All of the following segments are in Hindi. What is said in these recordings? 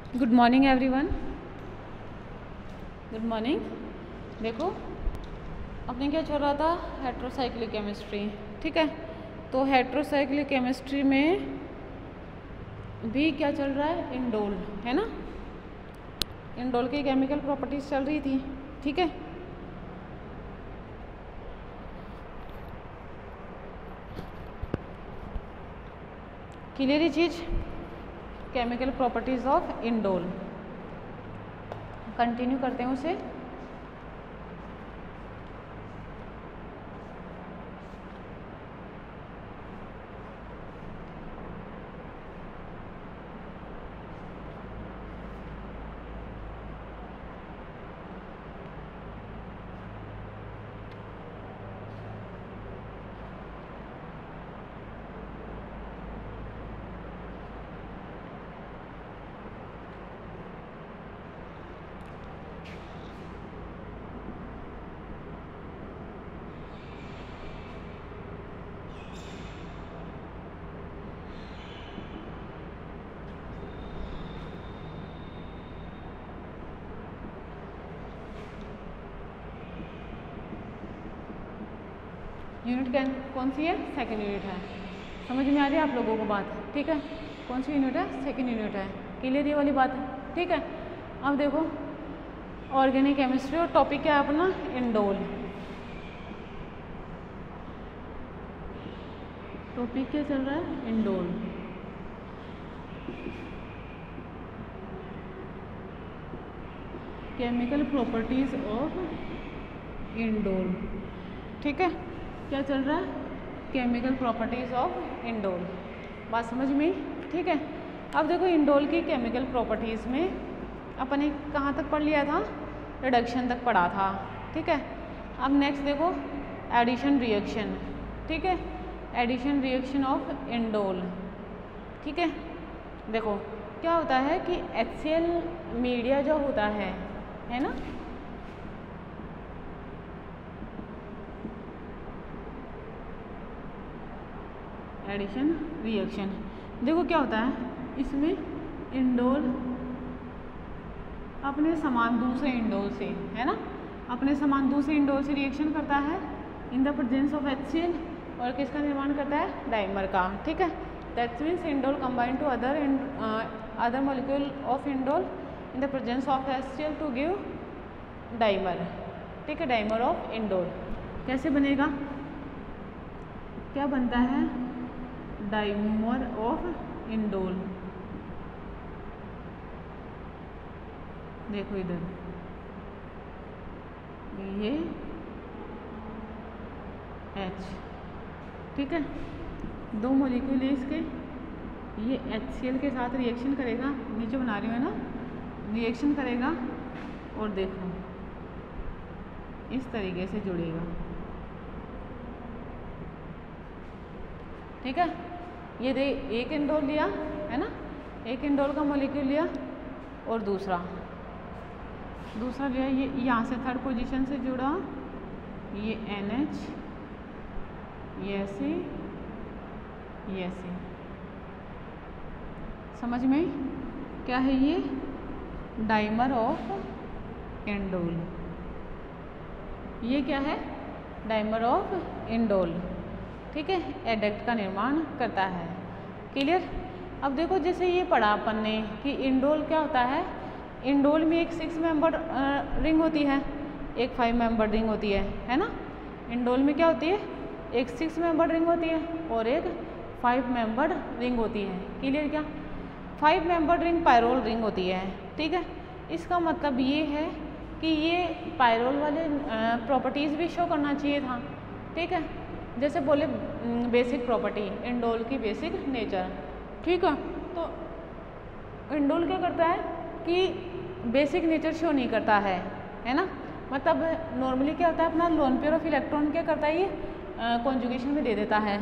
Good morning everyone. Good morning. देखो अपने क्या चल रहा था, हेट्रोसाइक्लिक केमिस्ट्री। ठीक है, तो हेट्रोसाइक्लिक केमिस्ट्री में भी क्या चल रहा है, इंडोल है ना। इंडोल की केमिकल प्रॉपर्टीज चल रही थी। ठीक है, क्लियर ये चीज़, chemical properties of indole. Continue करते हैं उसे। यूनिट कौन सी है, सेकेंड यूनिट है। समझ में आ रही है आप लोगों को बात। ठीक है, कौन सी यूनिट है, सेकेंड यूनिट है। क्लियर ये वाली बात है। ठीक है, अब देखो ऑर्गेनिक केमिस्ट्री और टॉपिक क्या है अपना, इंडोल। टॉपिक क्या चल रहा है, indole. Chemical properties of indole. ठीक है, क्या चल रहा है, केमिकल प्रॉपर्टीज ऑफ इंडोल। बात समझ में। ठीक है, अब देखो इंडोल की केमिकल प्रॉपर्टीज़ में अपन ने कहाँ तक पढ़ लिया था, रिडक्शन तक पढ़ा था। ठीक है, अब नेक्स्ट देखो एडिशन रिएक्शन। ठीक है, एडिशन रिएक्शन ऑफ इंडोल। ठीक है, देखो क्या होता है कि HCl मीडिया जो होता है ना, एडिशन रिएक्शन। देखो क्या होता है इसमें, इंडोल अपने समान दूसरे इंडोल से, है ना, अपने समान दूसरे इंडोल से रिएक्शन करता है इन द प्रेजेंस ऑफ HCl, और किसका निर्माण करता है, डाइमर का। ठीक है, that means indole combine to other molecule of indole in the presence of HCl to give dimer. ठीक है, डाइमर ऑफ इंडोल कैसे बनेगा, क्या बनता है, डाइमर ऑफ इंडोल। देखो इधर ये H। ठीक है, दो मॉलिक्यूल इसके, ये HCl के साथ रिएक्शन करेगा, नीचे बना रही हूँ है ना, रिएक्शन करेगा और देखो इस तरीके से जुड़ेगा। ठीक है, ये दे एक इंडोल लिया है ना, एक इंडोल का मॉलिक्यूल लिया और दूसरा लिया, ये यहाँ से थर्ड पोजीशन से जुड़ा, ये NH, ये ऐसे। समझ में क्या है, ये डाइमर ऑफ इंडोल। ये क्या है, डाइमर ऑफ इंडोल। ठीक है, एडक्ट का निर्माण करता है। क्लियर। अब देखो जैसे ये पढ़ा अपन ने कि इंडोल क्या होता है, इंडोल में एक 6 मेंबर रिंग होती है, एक 5 मेंबर रिंग होती है ना। इंडोल में क्या होती है, एक 6 मेंबर रिंग होती है और एक 5 मेंबर रिंग होती है। क्लियर। क्या 5 मेंबर रिंग पायरोल रिंग होती है। ठीक है, इसका मतलब ये है कि ये पायरोल वाले प्रॉपर्टीज़ भी शो करना चाहिए था। ठीक है, जैसे बोले बेसिक प्रॉपर्टी, इंडोल की बेसिक नेचर। ठीक है, तो इंडोल क्या करता है कि बेसिक नेचर शो नहीं करता है ना। मतलब नॉर्मली क्या होता है, अपना लोन पेयर ऑफ इलेक्ट्रॉन क्या करता है, ये कॉन्जुगेशन में दे देता है,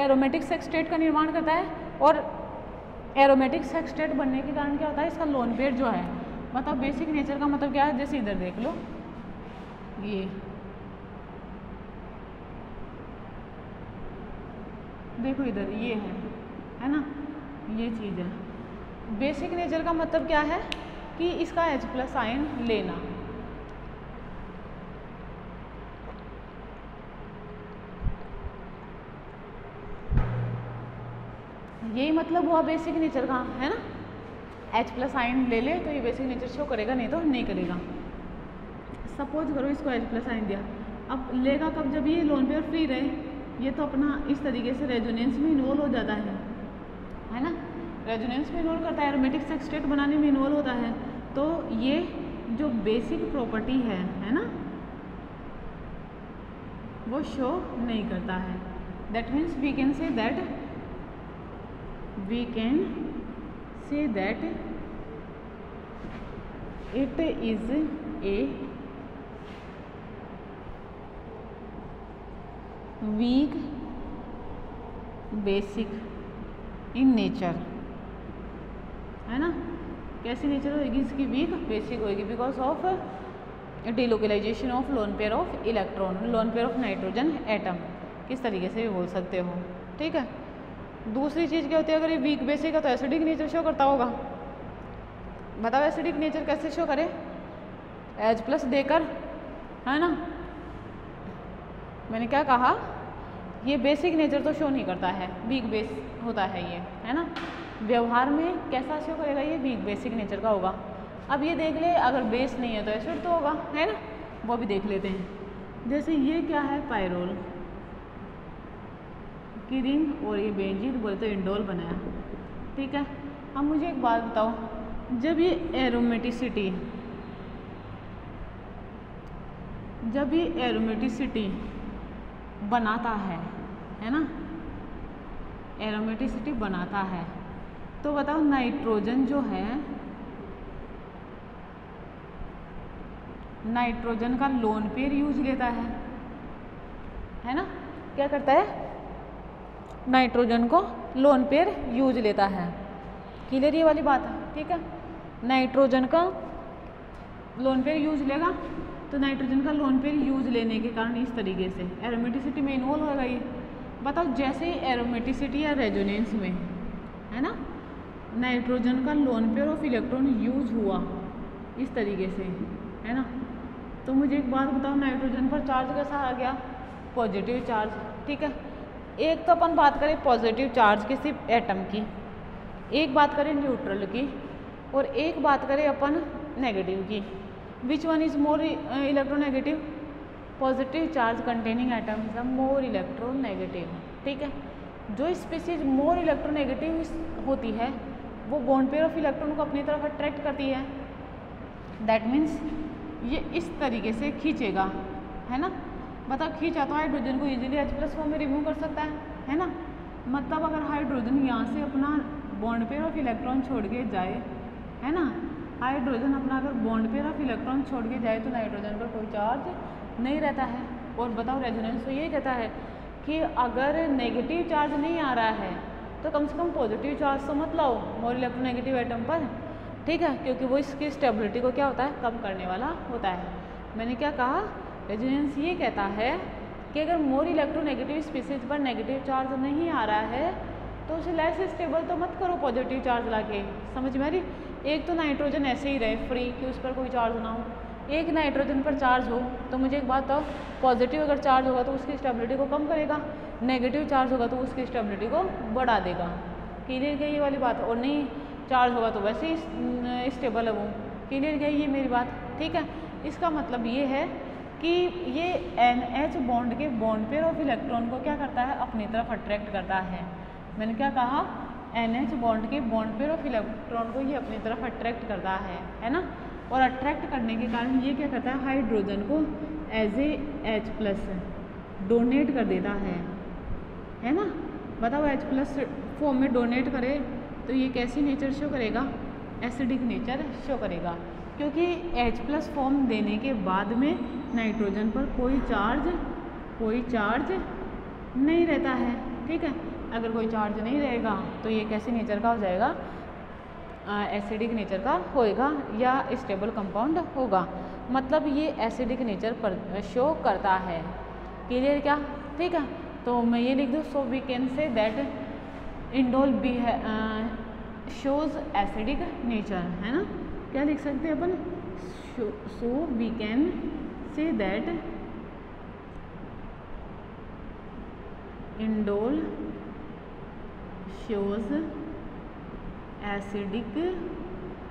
एरोमेटिक सेक्सटेट का निर्माण करता है, और एरोमेटिक सेक्सटेट बनने के कारण क्या होता है, इसका लोन पेयर जो है, मतलब बेसिक नेचर का मतलब क्या है, जैसे इधर देख लो, ये देखो इधर ये है ना, ये चीज़ है। बेसिक नेचर का मतलब क्या है कि इसका H+ आयन लेना। यही मतलब हुआ बेसिक नेचर का, है ना। H+ आयन ले ले तो ये बेसिक नेचर शो करेगा, नहीं तो नहीं करेगा। सपोज करो इसको H+ आयन दिया, अब लेगा कब, जब ये लोन पेयर फ्री रहे। ये तो अपना इस तरीके से रेजोनेंस में इन्वॉल्व हो जाता है ना। रेजोनेंस में इन्वॉल्व करता है, एरोमेटिक सेक्सटेट बनाने में इन्वॉल्व होता है। तो ये जो बेसिक प्रॉपर्टी है ना, वो शो नहीं करता है। That means we can say that it is a weak basic in nature, है ना। कैसी नेचर होगी इसकी, वीक बेसिक होगी, because of delocalisation of lone pair of electron, lone pair of nitrogen atom, किस तरीके से भी बोल सकते हो, ठीक है। दूसरी चीज़ क्या होती है, अगर ये वीक बेसिक है तो एसिडिक नेचर शो करता होगा। बताओ एसिडिक नेचर कैसे शो करे, H+ देकर, है ना। मैंने क्या कहा, ये बेसिक नेचर तो शो नहीं करता है, वीक बेस होता है ये, है ना। व्यवहार में कैसा शो करेगा, ये वीक बेसिक नेचर का होगा। अब ये देख ले, अगर बेस नहीं है तो एसिड तो होगा, है ना, वो भी देख लेते हैं। जैसे ये क्या है, पायरोल की रिंग, और ये बेंजीन बोले तो इंडोल बनाया, ठीक है। अब मुझे एक बात बताओ, जब ये एरोमेटिसिटी बनाता है ना, एरोमेटिसिटी बनाता है, तो बताओ नाइट्रोजन जो है, नाइट्रोजन का लोन पेयर यूज लेता है ना। क्या करता है, नाइट्रोजन को लोन पेयर यूज लेता है। क्लियर ये वाली बात है, ठीक है। नाइट्रोजन का लोन पेयर यूज लेगा, तो नाइट्रोजन का लोन पेयर यूज लेने के कारण इस तरीके से एरोमेटिसिटी में इन्वॉल्व होगा। ये बताओ, जैसे ही एरोमेटिसिटी या रेजोनेंस में, है ना, नाइट्रोजन का lone pair of electron use हुआ इस तरीके से, है ना, तो मुझे एक बात बताओ, नाइट्रोजन पर चार्ज कैसा आ गया, पॉजिटिव चार्ज, ठीक है। एक तो अपन बात करें पॉजिटिव चार्ज की सिर्फ एटम की, एक बात करें न्यूट्रल की, और एक बात करें अपन नेगेटिव की। Which one is more electronegative, positive charge containing atom is more electronegative, ठीक है। जो स्पीसीज मोर इलेक्ट्रोनेगेटिव होती है वो बॉन्ड पेयर ऑफ इलेक्ट्रॉन को अपनी तरफ अट्रैक्ट करती है। दैट मीन्स ये इस तरीके से खींचेगा, है ना। बताओ, खींचा तो हाइड्रोजन को इजीली H+ फॉर्म में रिमूव कर सकता है ना। मतलब अगर हाइड्रोजन यहाँ से अपना बॉन्ड पेयर ऑफ इलेक्ट्रॉन छोड़ के जाए, है ना, हाइड्रोजन अपना अगर बॉन्ड पेयर ऑफ इलेक्ट्रॉन छोड़ के जाए तो नाइट्रोजन पर कोई चार्ज नहीं रहता है। और बताओ, रेजोनेंस तो ये कहता है कि अगर नेगेटिव चार्ज नहीं आ रहा है तो कम से कम पॉजिटिव चार्ज तो मत लाओ मोर इलेक्ट्रोनेगेटिव एटम पर, ठीक है, क्योंकि वो इसकी स्टेबिलिटी को क्या होता है, कम करने वाला होता है। मैंने क्या कहा, रेजोनेंस ये कहता है कि अगर मोर इलेक्ट्रोनेगेटिव स्पीसीज पर नेगेटिव चार्ज नहीं आ रहा है तो उसे लेस स्टेबल तो मत करो पॉजिटिव चार्ज लाके। समझ में आ रही। एक तो नाइट्रोजन ऐसे ही रहे फ्री कि उस पर कोई चार्ज ना हो, एक नाइट्रोजन पर चार्ज हो, तो मुझे एक बात बताओ, पॉजिटिव अगर चार्ज होगा तो उसकी स्टेबिलिटी को कम करेगा, नेगेटिव चार्ज होगा तो उसकी स्टेबिलिटी को बढ़ा देगा। क्लियर क्या ये वाली बात, और नहीं चार्ज होगा तो वैसे ही स्टेबल है वो। क्लियर क्या ये मेरी बात, ठीक है। इसका मतलब ये है कि ये NH बॉन्ड के बॉन्ड पेयर ऑफ इलेक्ट्रॉन को क्या करता है, अपनी तरफ अट्रैक्ट करता है। मैंने क्या कहा, NH बॉन्ड के बॉन्ड पेयर ऑफ इलेक्ट्रॉन को ये अपनी तरफ अट्रैक्ट करता है ना। और अट्रैक्ट करने के कारण ये क्या करता है, हाइड्रोजन को एज ए H+ डोनेट कर देता है ना। बताओ, H+ फॉर्म में डोनेट करे तो ये कैसी नेचर शो करेगा, एसिडिक नेचर शो करेगा, क्योंकि H+ फॉर्म देने के बाद में नाइट्रोजन पर कोई चार्ज नहीं रहता है, ठीक है। अगर कोई चार्ज नहीं रहेगा तो ये कैसे नेचर का हो जाएगा, एसिडिक नेचर का होएगा या स्टेबल कंपाउंड होगा। मतलब ये एसिडिक नेचर पर शो करता है। क्लियर क्या, ठीक है। तो मैं ये लिख दूँ, so we can say that indole shows acidic nature, है ना। क्या लिख सकते हैं अपन, so we can say that indole shows acidic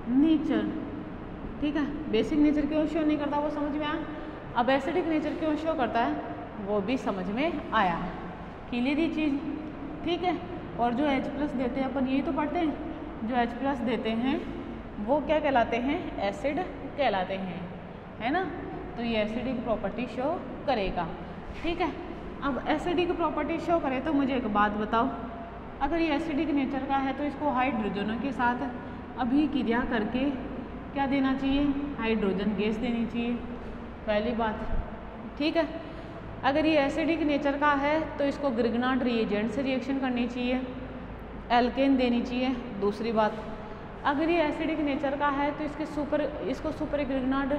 nature. ठीक है, बेसिक नेचर क्यों शो नहीं करता वो समझ में आया। अब एसिडिक नेचर क्यों शो करता है वो भी समझ में आया। क्लियर ये चीज़, ठीक है। और जो H+ देते हैं अपन, यही तो पढ़ते हैं, जो H+ देते हैं वो क्या कहलाते हैं, एसिड कहलाते हैं, है ना। तो ये एसिडिक प्रॉपर्टी शो करेगा। ठीक है, अब एसिडिक प्रॉपर्टी शो करे तो मुझे एक बात बताओ, अगर ये एसिडिक नेचर का है तो इसको हाइड्रोजनों के साथ अभिक्रिया करके क्या देना चाहिए, हाइड्रोजन गैस देनी चाहिए, पहली बात। ठीक है, अगर ये एसिडिक नेचर का है तो इसको ग्रिग्नार्ड रिएजेंट से रिएक्शन करनी चाहिए, एल्केन देनी चाहिए, दूसरी बात। अगर ये एसिडिक नेचर का है तो इसको सुपर ग्रिग्नार्ड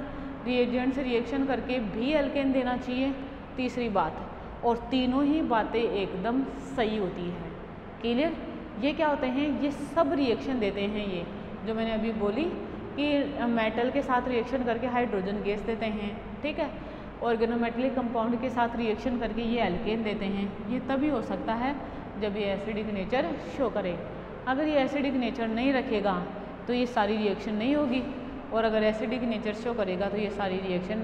रिएजेंट से रिएक्शन करके भी एल्केन देना चाहिए, तीसरी बात। और तीनों ही बातें एकदम सही होती है। क्लियर, ये क्या होते हैं, ये सब रिएक्शन देते हैं, ये जो मैंने अभी बोली कि मेटल के साथ रिएक्शन करके हाइड्रोजन गैस देते हैं। ठीक है, ऑर्गेनोमेटेलिक कंपाउंड के साथ रिएक्शन करके ये एल्केन देते हैं। ये तभी हो सकता है जब ये एसिडिक नेचर शो करे। अगर ये एसिडिक नेचर नहीं रखेगा तो ये सारी रिएक्शन नहीं होगी, और अगर एसिडिक नेचर शो करेगा तो ये सारी रिएक्शन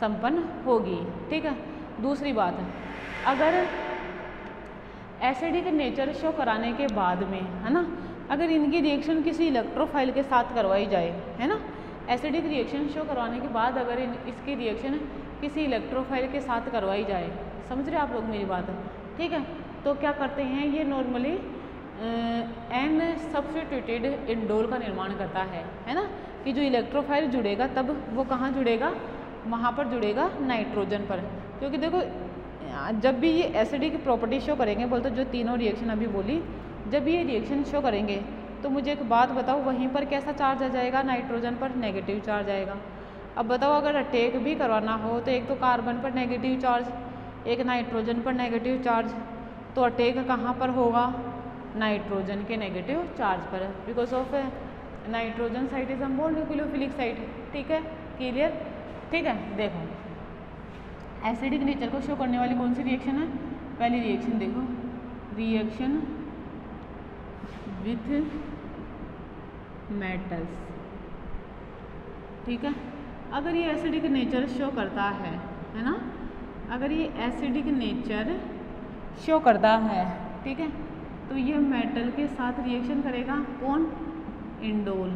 संपन्न होगी। ठीक है, दूसरी बात, अगर एसिडिक नेचर शो कराने के बाद में, है ना, अगर इनकी रिएक्शन किसी इलेक्ट्रोफाइल के साथ करवाई जाए, है ना, एसिडिक रिएक्शन शो करवाने के बाद अगर इसकी रिएक्शन किसी इलेक्ट्रोफाइल के साथ करवाई जाए, समझ रहे आप लोग मेरी बात। ठीक है, तो क्या करते हैं, ये नॉर्मली एन सब्स्टिट्यूटेड इंडोल का निर्माण करता है ना, कि जो इलेक्ट्रोफाइल जुड़ेगा तब वो कहाँ जुड़ेगा, वहाँ पर जुड़ेगा नाइट्रोजन पर। क्योंकि देखो जब भी ये एसिडिक प्रॉपर्टी शो करेंगे, बोलते जो तीनों रिएक्शन अभी बोली, जब ये रिएक्शन शो करेंगे तो मुझे एक बात बताओ, वहीं पर कैसा चार्ज आ जाएगा, नाइट्रोजन पर नेगेटिव चार्ज आएगा। अब बताओ अगर अटैक भी करवाना हो तो एक तो कार्बन पर नेगेटिव चार्ज, एक नाइट्रोजन पर नेगेटिव चार्ज, तो अटैक कहाँ पर होगा, नाइट्रोजन के नेगेटिव चार्ज पर, because of nitrogen site is a more nucleophilic site. ठीक है, क्लियर। ठीक है, देखो एसिडिक नेचर को शो करने वाली कौन सी रिएक्शन है, पहली रिएक्शन देखो, रिएक्शन विथ मेटल्स। ठीक है, अगर ये एसिडिक नेचर शो करता है ना, अगर ये एसिडिक नेचर शो करता है, ठीक है, तो ये मेटल के साथ रिएक्शन करेगा, कौन, इंडोल,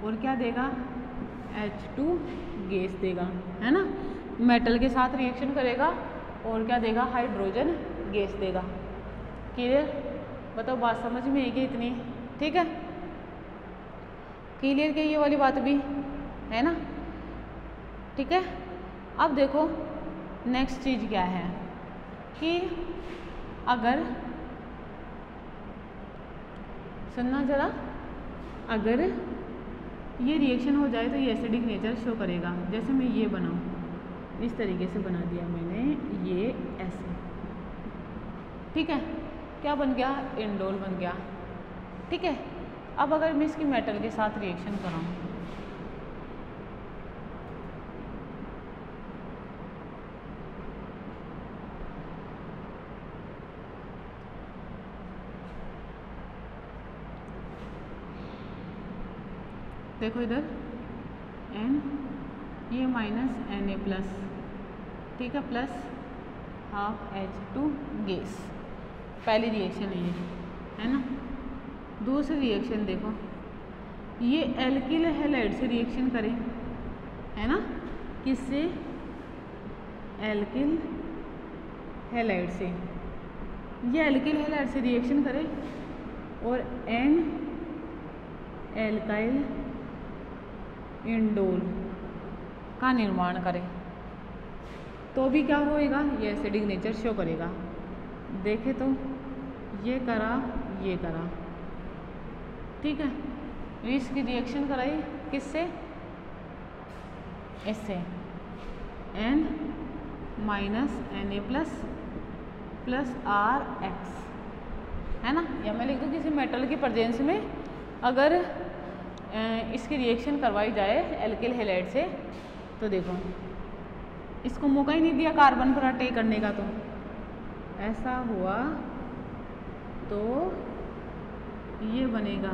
और क्या देगा, H2 गैस देगा, है ना, मेटल के साथ रिएक्शन करेगा और क्या देगा, हाइड्रोजन गैस देगा। क्लियर, बताओ बात समझ में आएगी इतनी। ठीक है, क्लियर की ये वाली बात भी है ना। ठीक है, अब देखो नेक्स्ट चीज़ क्या है कि अगर, सुनना ज़रा, अगर ये रिएक्शन हो जाए तो ये एसिडिक नेचर शो करेगा। जैसे मैं ये बनाऊँ, इस तरीके से बना दिया मैंने, ये ऐसे, ठीक है, क्या बन गया, इंडोल बन गया। ठीक है, अब अगर मैं इसकी मेटल के साथ रिएक्शन कराऊँ, देखो इधर N, ये माइनस Na+, ठीक है, प्लस हाफ H2 गैस, पहली रिएक्शन है ये, है ना। दूसरी रिएक्शन देखो, ये एल्किल हैलाइड से रिएक्शन करें, है ना, किससे, एल्किल हैलाइड से, ये एल्किल हैलाइड से रिएक्शन करे और N एल्काइल इंडोल का निर्माण करे, तो भी क्या होएगा, ये एसिडिक नेचर शो करेगा। देखे तो ये करा, ये करा, ठीक है, इसकी रिएक्शन कराई किससे, इससे, N minus Na plus RX, है ना, या मैं लिख दूँ किसी मेटल की प्रेजेंस में अगर इसकी रिएक्शन करवाई जाए एल्किल हैलाइड से, तो देखो इसको मौका ही नहीं दिया कार्बन पर अटैक करने का, तो ऐसा हुआ तो ये बनेगा,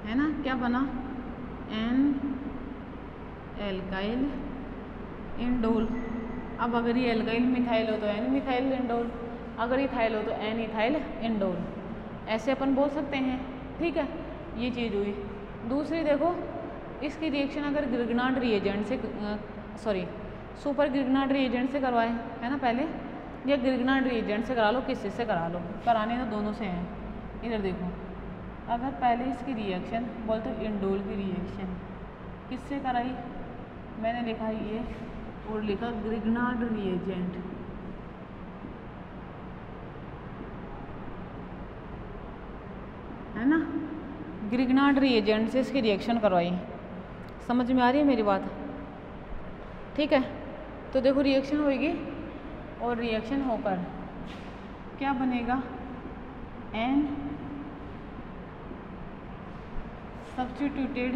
है ना, क्या बना, एन एल्काइल इंडोल। अब अगर ये एल्काइल मिथाइल हो तो एन मिथाइल इंडोल, अगर इथाइल हो तो एन इथाइल इंडोल, ऐसे अपन बोल सकते हैं। ठीक है, ये चीज़ हुई। दूसरी देखो, इसकी रिएक्शन अगर ग्रिग्नार्ड रिएजेंट से सुपर ग्रिग्नार्ड रिएजेंट से करवाए, है ना, पहले, या ग्रिग्नार्ड रिएजेंट से करा लो, किसी से करा लो, कराने तो दोनों से हैं। इधर देखो, अगर पहले इसकी रिएक्शन बोलते इंडोल की रिएक्शन किससे कराई, मैंने लिखा ये और लिखा ग्रिग्नार्ड रिएजेंट, है ना, ग्रिग्नार्ड रिएजेंट से इसकी रिएक्शन करवाई। समझ में आ रही है मेरी बात? ठीक है, तो देखो रिएक्शन होगी और रिएक्शन होकर क्या बनेगा, एन सब्स्टिट्यूटेड,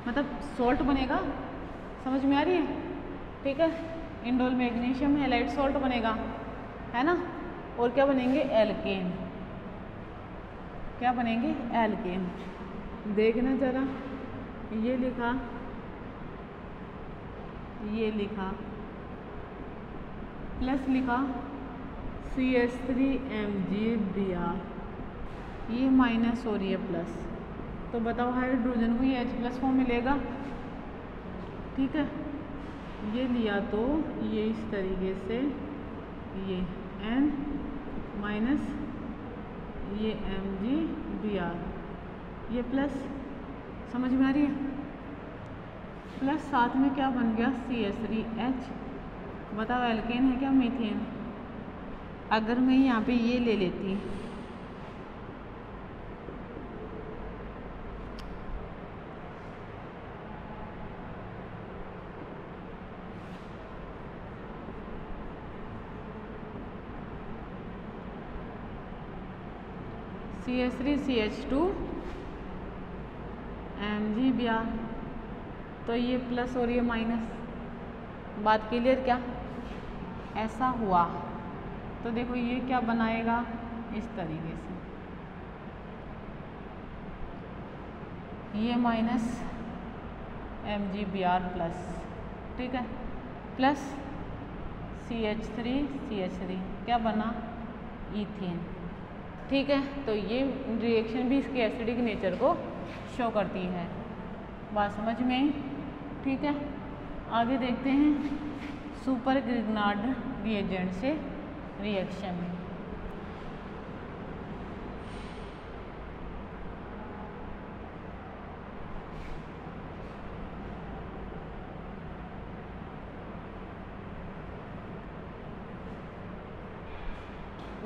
मतलब सॉल्ट बनेगा। समझ में आ रही है? ठीक है, इंडोल मैग्नीशियम हैलाइड सॉल्ट बनेगा, है ना, और क्या बनेंगे, एल्केन, क्या बनेंगे, एल्केन। देखना जरा, ये लिखा, ये लिखा, प्लस लिखा CH3MgBr, ये माइनस और ये प्लस, तो बताओ हाइड्रोजन को ये H+ फॉर्म मिलेगा। ठीक है, ये लिया तो ये इस तरीके से, ये N माइनस ये MgBr, ये प्लस, समझ में आ रही है, प्लस साथ में क्या बन गया, CH3H। बताओ एल्केन है क्या मीथेन? अगर मैं यहाँ पे ये ले लेती, CH3CH2 MgBr, तो ये प्लस और ये माइनस, बात क्लियर क्या? ऐसा हुआ तो देखो ये क्या बनाएगा, इस तरीके से, ये माइनस MgBr प्लस, ठीक है, प्लस CH3 क्या बना, ईथेन। ठीक है, तो ये रिएक्शन भी इसके एसिडिक नेचर को शो करती है। बात समझ में आई? ठीक है, आगे देखते हैं सुपर ग्रिग्नार्ड रिएजेंट से रिएक्शन।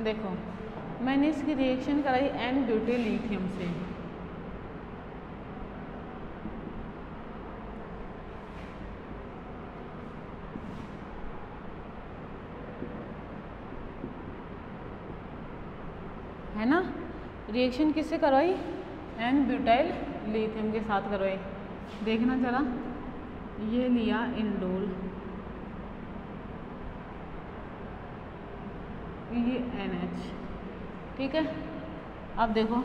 देखो मैंने इसकी रिएक्शन कराई एन ब्यूटेल लिथियम से, है ना, रिएक्शन किससे करवाई, एन ब्यूटाइल लिथियम के साथ करवाई। देखना जरा, ये लिया इंडोल, ये NH, ठीक है। अब देखो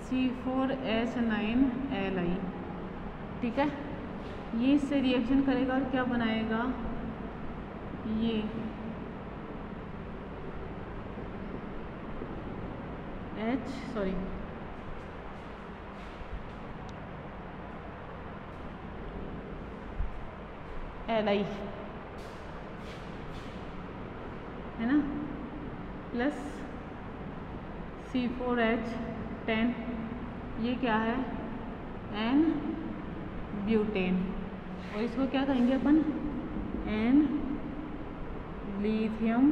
C4H9Li, ठीक है, ये इससे रिएक्शन करेगा और क्या बनाएगा, ये Li, है ना, प्लस C4H10, ये क्या है, N ब्यूटेन, और इसको क्या कहेंगे अपन, N लिथियम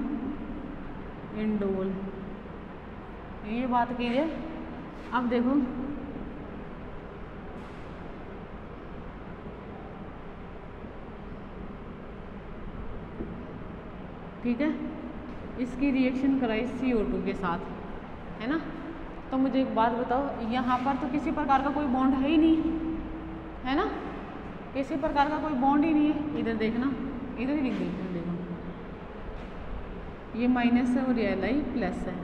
इंडोल। ये बात कीजिए। अब देखो ठीक है, इसकी रिएक्शन कराई CO2 के साथ, है ना। तो मुझे एक बात बताओ, यहाँ पर तो किसी प्रकार का कोई बॉन्ड है ही नहीं, है ना, किसी प्रकार का कोई बॉन्ड ही नहीं है। इधर देखना, इधर ही लिख देते हैं, देखो ये माइनस है और ये Li प्लस है,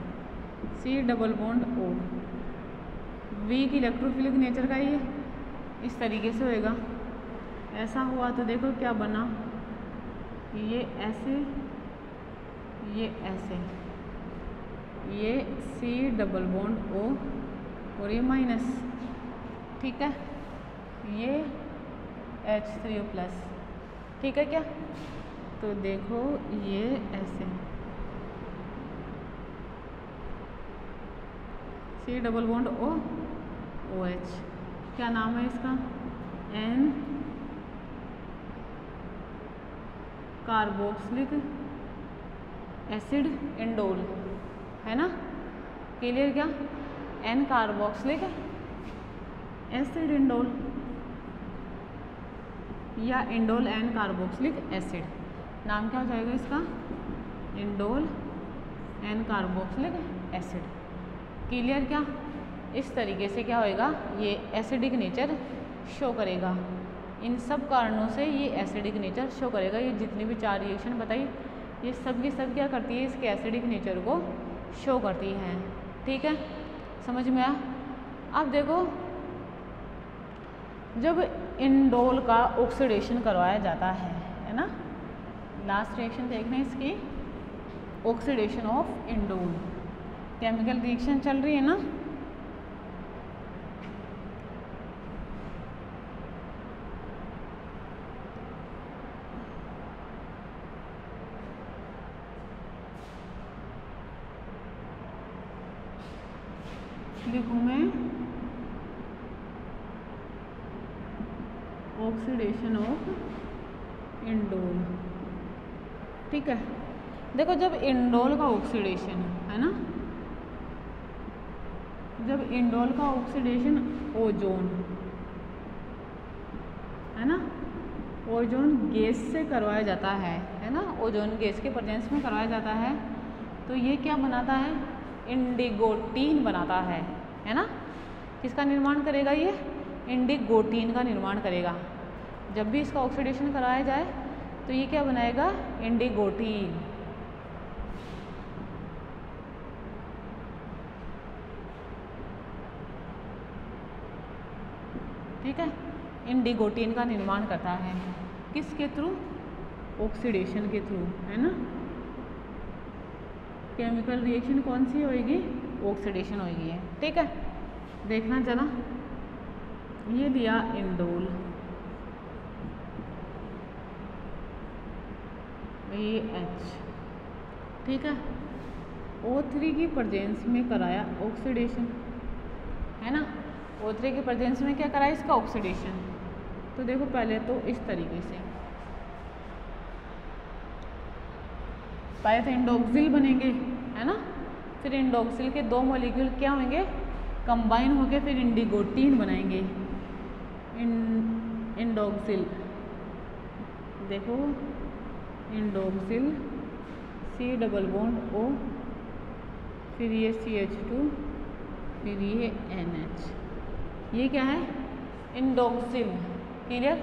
C double bond O, weak electrophilic nature का ये इस तरीके से होएगा। ऐसा हुआ तो देखो क्या बना, ये ऐसे, ये ऐसे, ये C डबल बॉन्ड O और ये माइनस, ठीक है, ये H3O प्लस, ठीक है क्या। तो देखो ये ऐसे C double bond O OH, क्या नाम है इसका, N कार्बोक्सिलिक एसिड इंडोल, है ना, क्लियर क्या, N कार्बोक्सिलिक एसिड इंडोल या इंडोल N कार्बोक्सिलिक एसिड, नाम क्या हो जाएगा इसका, indole N carboxylic acid, clear क्या। इस तरीके से क्या होएगा, ये एसिडिक नेचर शो करेगा। इन सब कारणों से ये एसिडिक नेचर शो करेगा। ये जितनी भी 4 रिएक्शन बताई, ये सब की सब क्या करती है, इसके एसिडिक नेचर को शो करती हैं, ठीक है, समझ में आया। अब देखो, जब इंडोल का ऑक्सीडेशन करवाया जाता है ना, लास्ट रिएक्शन देखना इसकी, oxidation of indole, chemical reaction चल रही है ना, लिखूँ मैं ऑक्सीडेशन ऑफ इंडोल, ठीक है। देखो जब इंडोल का ऑक्सीडेशन है ना, जब इंडोल का ऑक्सीडेशन ओजोन है ना, ओजोन गैस से करवाया जाता है ना, ओजोन गैस के प्रेजेंस में करवाया जाता है, तो ये क्या बनाता है, इंडिगोटीन बनाता है ना। किसका निर्माण करेगा, ये इंडिगोटीन का निर्माण करेगा। जब भी इसका ऑक्सीडेशन कराया जाए तो ये क्या बनाएगा, इंडिगोटीन, ठीक है, इंडिगोटीन का निर्माण करता है, किसके थ्रू, ऑक्सीडेशन के थ्रू, है ना। केमिकल रिएक्शन कौन सी होएगी, ऑक्सीडेशन होएगी है, ठीक है। देखना चला, ये लिया इंडोल, ये H, ठीक है, O3 की प्रेजेंस में कराया ऑक्सीडेशन, है ना, O3 की प्रेजेंस में क्या कराया, इसका ऑक्सीडेशन। तो देखो पहले तो इस तरीके से, पहले तो इंडोक्सिल बनेंगे, है ना, फिर इंडोक्सिल के 2 मॉलिक्यूल क्या होंगे, कंबाइन होके फिर इंडिगोटीन बनाएंगे, इंडोक्सिल, देखो इंडोक्सिल, C डबल बॉन्ड O, फिर ये CH2, फिर ये NH, ये क्या है, इंडोक्सिल, क्लियर।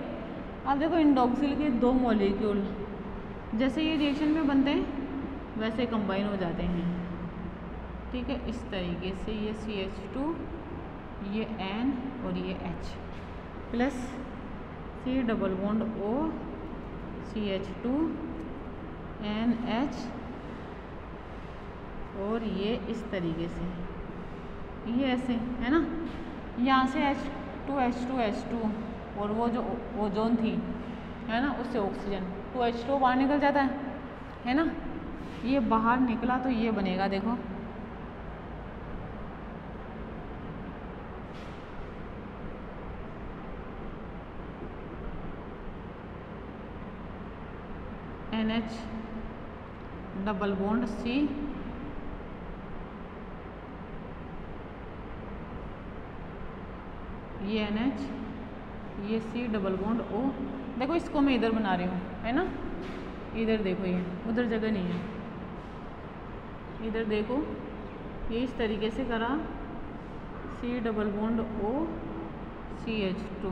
अब देखो इंडोक्सिल के 2 मॉलिक्यूल जैसे ये रिएक्शन में बनते हैं वैसे कंबाइन हो जाते हैं, ठीक है, इस तरीके से, ये CH2, ये N और ये H plus C double bond O, CH2, NH, और ये इस तरीके से, ये ऐसे, है ना, यहाँ से H2 और वो जो ओजोन थी, है ना, उससे ऑक्सीजन 2H2 बाहर निकल जाता है ना, ये बाहर निकला तो ये बनेगा, देखो NH डबल बॉन्ड C, ये NH, ये C डबल बॉन्ड O। देखो इसको मैं इधर बना रही हूँ, है ना, इधर देखो, ये उधर जगह नहीं है, इधर देखो, ये इस तरीके से करा, C double bond O CH2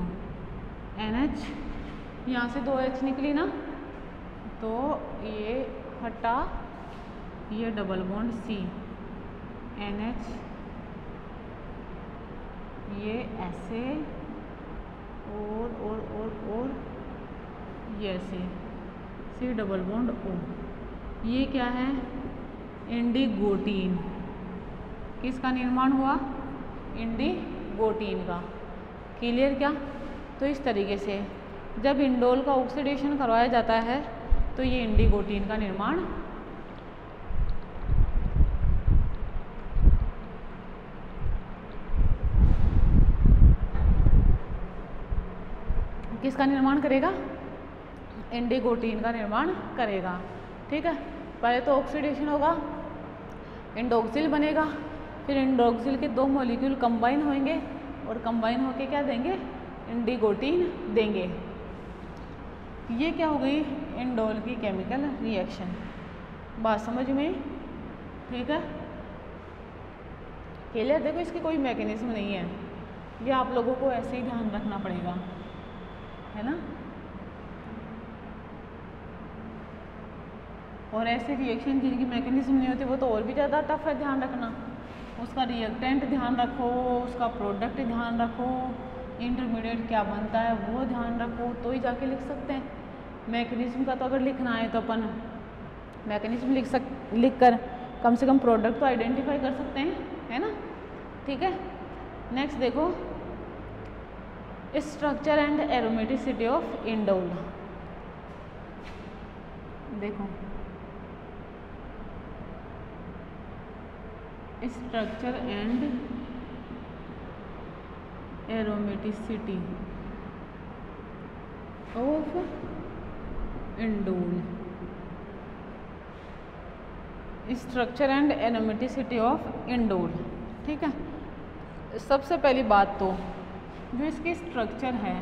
NH, यहाँ से 2H निकली ना, तो ये हटा, ये डबल बॉन्ड C NH, ये ऐसे और ये ऐसे C डबल बॉन्ड O। ये क्या है? इंडिगोटीन। किसका निर्माण हुआ? इंडिगोटीन का। क्लियर क्या? तो इस तरीके से जब इंडोल का ऑक्सीडेशन करवाया जाता है तो ये इंडिगोटीन का निर्माण किसका निर्माण करेगा? इंडिगोटीन का निर्माण करेगा। ठीक है, पहले तो ऑक्सीडेशन होगा, इंडोक्सिल बनेगा, फिर इंडोक्सिल के 2 मॉलिक्यूल कंबाइन होंगे और कंबाइन होके क्या देंगे? इंडिगोटीन देंगे। ये क्या हो गई? इंडोल की केमिकल रिएक्शन। बात समझ में? ठीक है, क्लियर? देखो इसकी कोई मैकेनिज्म नहीं है, ये आप लोगों को ऐसे ही ध्यान रखना पड़ेगा, है ना। और ऐसे रिएक्शन जिनकी मैकेनिज्म नहीं होती वो तो और भी ज़्यादा टफ है ध्यान रखना। उसका रिएक्टेंट ध्यान रखो, उसका प्रोडक्ट ध्यान रखो, इंटरमीडिएट क्या बनता है वो ध्यान रखो, तो ही जाके लिख सकते हैं। मैकेनिज्म का तो अगर लिखना है तो अपन मैकेनिज्म लिख कर कम से कम प्रोडक्ट तो आइडेंटिफाई कर सकते हैं, है ना। ठीक है, नेक्स्ट देखो, structure and aromaticity of indole. देखो structure and aromaticity of indole. Structure and aromaticity of indole. ठीक है, सबसे पहली बात तो जो इसकी स्ट्रक्चर है,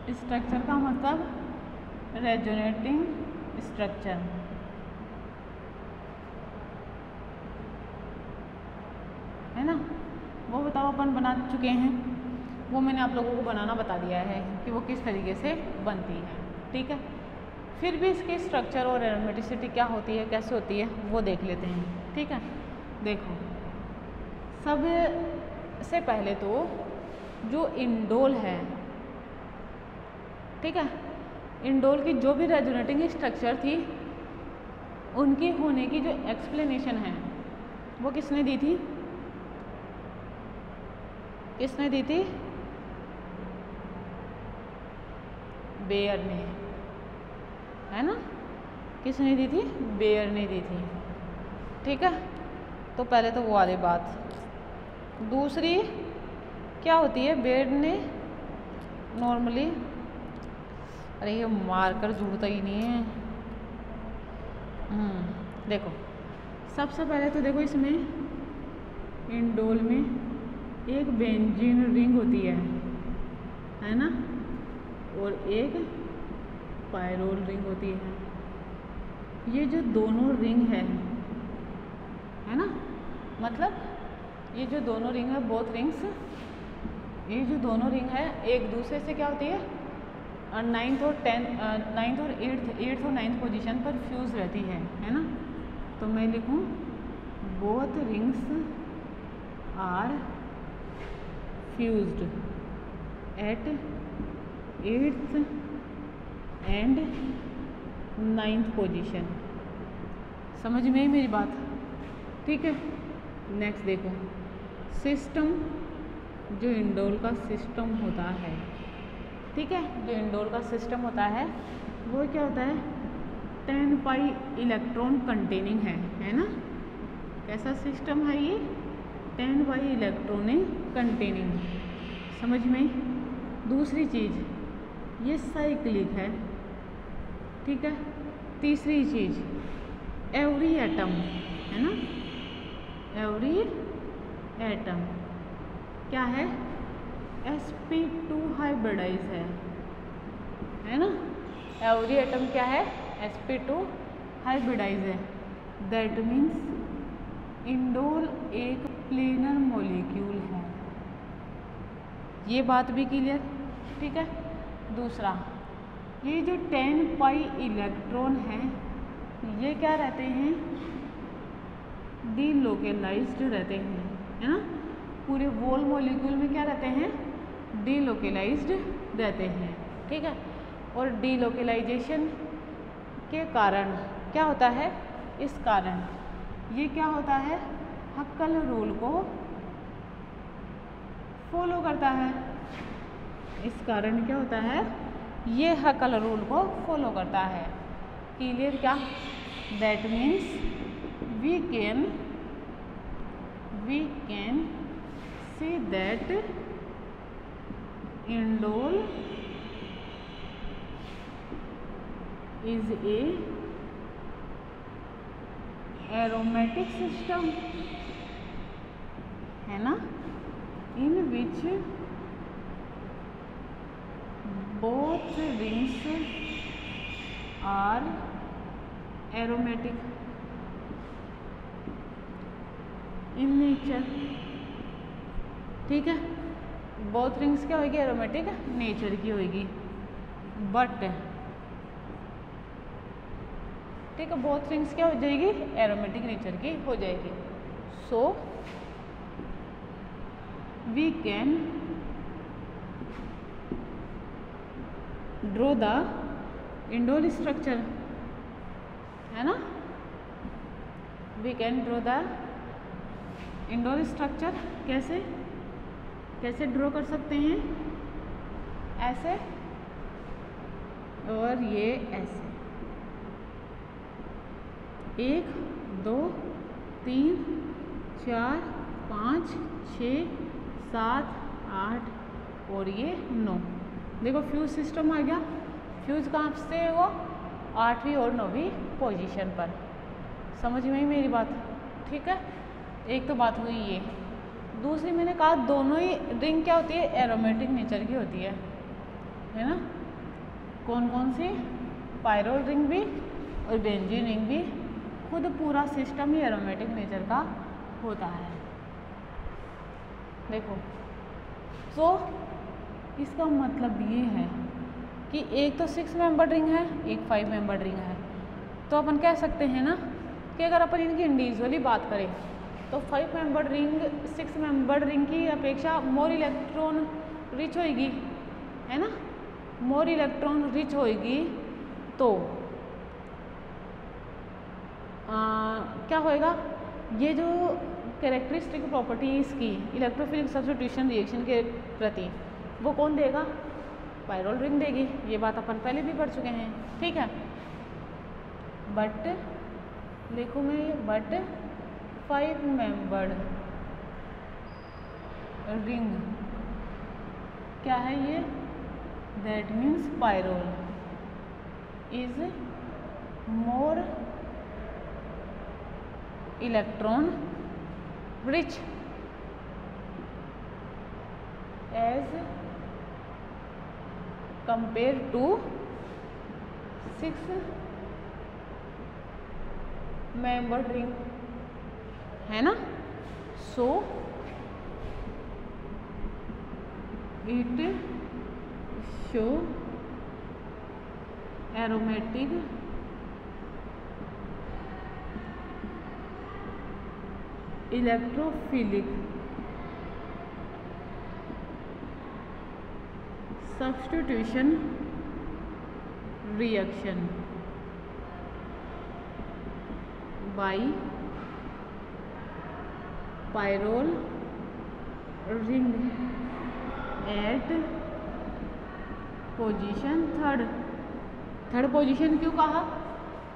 स्ट्रक्चर का मतलब रेजोनेटिंग स्ट्रक्चर, है ना। वो बताओ अपन बना चुके हैं, वो मैंने आप लोगों को बनाना बता दिया है कि वो किस तरीके से बनती है। ठीक है, फिर भी इसकी स्ट्रक्चर और एरोमेटिसिटी क्या होती है, कैसे होती है, वो देख लेते हैं। ठीक है, देखो सबसे पहले तो जो इंडोल है, ठीक है, इंडोल की जो भी रेजोनेटिंग स्ट्रक्चर थी उनकी होने की जो एक्सप्लेनेशन है वो किसने दी थी? किसने दी थी? बेयर ने, है ना। किसने दी थी? बेयर ने दी थी। ठीक है, तो पहले तो वो वाली बात। दूसरी क्या होती है? बेयर ने नॉर्मली, अरे ये मार्कर जुड़ता ही नहीं है। देखो सबसे पहले तो देखो इसमें इंडोल में एक बेंजीन रिंग होती है ना, और एक पायरोल रिंग होती है। ये जो दोनों रिंग है ना, मतलब ये जो दोनों रिंग है, बोथ रिंग्स, ये जो दोनों रिंग है एक दूसरे से क्या होती है? 9th और 8th और 9th पोजीशन पर फ्यूज रहती है ना। तो मैं लिखूँ both rings are fused at 8th and 9th position. समझ में आई मेरी बात? ठीक है, नेक्स्ट देखो सिस्टम, जो इंडोल का सिस्टम होता है, ठीक है, जो इंडोल का सिस्टम होता है वो क्या होता है? 10 पाई इलेक्ट्रॉन कंटेनिंग है ना। कैसा सिस्टम है ये? 10 पाई इलेक्ट्रॉनिक कंटेनिंग। समझ में? दूसरी चीज़ ये साइक्लिक है, ठीक है। तीसरी चीज़ एवरी एटम, है ना, एवरी एटम क्या है? sp2 हाइब्रिडाइज है ना। एवरी एटम क्या है? sp2 हाइब्रिडाइज है। दैट मीन्स इंडोल एक प्लेनर मॉलिक्यूल है। ये बात भी क्लियर, ठीक है। दूसरा, ये जो 10 पाई इलेक्ट्रॉन है ये क्या रहते हैं, डीलोकेलाइज्ड रहते हैं, है ना। पूरे वोल मॉलिक्यूल में क्या रहते हैं, डीलोकेलाइज्ड रहते हैं, ठीक है। और डीलोकेलाइजेशन के कारण क्या होता है, इस कारण ये क्या होता है, हक्कल रूल को फॉलो करता है। इस कारण क्या होता है, ये हक्कल रूल को फॉलो करता है। क्लियर क्या, that means we can see that indole is a aromatic system, है ना, इन विच both rings are aromatic in nature, ठीक है। both rings क्या होगी, एरोमेटिक नेचर की होगी, बट ठीक है, both rings क्या हो जाएगी, एरोमेटिक नेचर की हो जाएगी। So we can draw the indole structure, है ना। We can draw the indole structure, कैसे कैसे ड्रॉ कर सकते हैं, ऐसे और ये ऐसे, 1 2 3 4 5 6 7 8 और ये 9। देखो फ्यूज सिस्टम आ गया, फ्यूज कहाँ से है, वो 8वीं और 9वीं पोजीशन पर। समझ में आई मेरी बात, ठीक है। एक तो बात हुई ये। दूसरी मैंने कहा दोनों ही रिंग क्या होती है, एरोमेटिक नेचर की होती है ना। कौन कौन सी, पायरोल रिंग भी और बेंजीन रिंग भी, खुद पूरा सिस्टम ही एरोमेटिक नेचर का होता है। देखो तो इसका मतलब ये है कि एक तो 6 मेंबर रिंग है, एक 5 मेंबर रिंग है। तो अपन कह सकते हैं ना कि अगर अपन इनकी इंडिविजुअली बात करें तो 5 मेंबर रिंग 6 मेंबर रिंग की अपेक्षा मोर इलेक्ट्रॉन रिच होएगी, है ना। मोर इलेक्ट्रॉन रिच होएगी तो क्या होएगा, ये जो कैरेक्टरिस्टिक प्रॉपर्टीज़ की इलेक्ट्रोफिलिक सब्स्टिट्यूशन रिएक्शन के प्रति वो कौन देगा, पायरोल रिंग देगी। ये बात अपन पहले भी पढ़ चुके हैं, ठीक है। बट देखो मैं ये बट 5 मेंबर्ड रिंग क्या है ये, that means pyrrole is more electron rich as compare to 6 membered ring, है ना। So it show aromatic electrophilic substitution reaction by pyrrole ring at position third position क्यों कहा,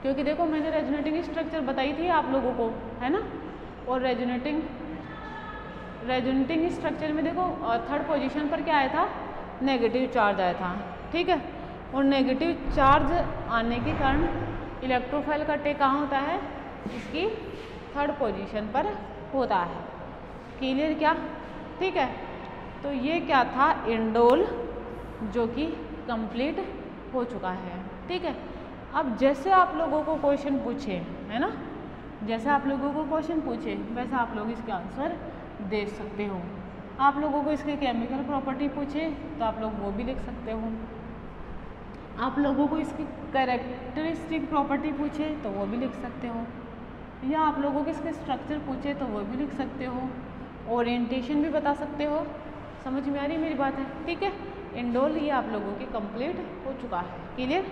क्योंकि देखो मैंने रेजोनेटिंग स्ट्रक्चर बताई थी आप लोगों को, है ना। और रेजोनेटिंग स्ट्रक्चर में देखो थर्ड पोजीशन पर क्या आया था, नेगेटिव चार्ज आया था, ठीक है। और नेगेटिव चार्ज आने के कारण इलेक्ट्रोफाइल का टेक कहाँ होता है, इसकी थर्ड पोजीशन पर होता है। क्लियर क्या, ठीक है। तो ये क्या था, इंडोल, जो कि कंप्लीट हो चुका है, ठीक है। अब जैसे आप लोगों को क्वेश्चन पूछे, है ना, जैसा आप लोगों को क्वेश्चन पूछे वैसा आप लोग इसके आंसर दे सकते हो। आप लोगों को इसके केमिकल प्रॉपर्टी पूछे तो आप लोग वो भी लिख सकते हो। आप लोगों को इसकी कैरेक्टरिस्टिक प्रॉपर्टी पूछे तो वो भी लिख सकते हो, या आप लोगों को इसके स्ट्रक्चर पूछे तो वो भी लिख सकते हो। ओरिएंटेशन भी बता सकते हो। समझ में आ रही मेरी बात है? ठीक है, इंडोल ये आप लोगों की कंप्लीट हो चुका है। क्लियर?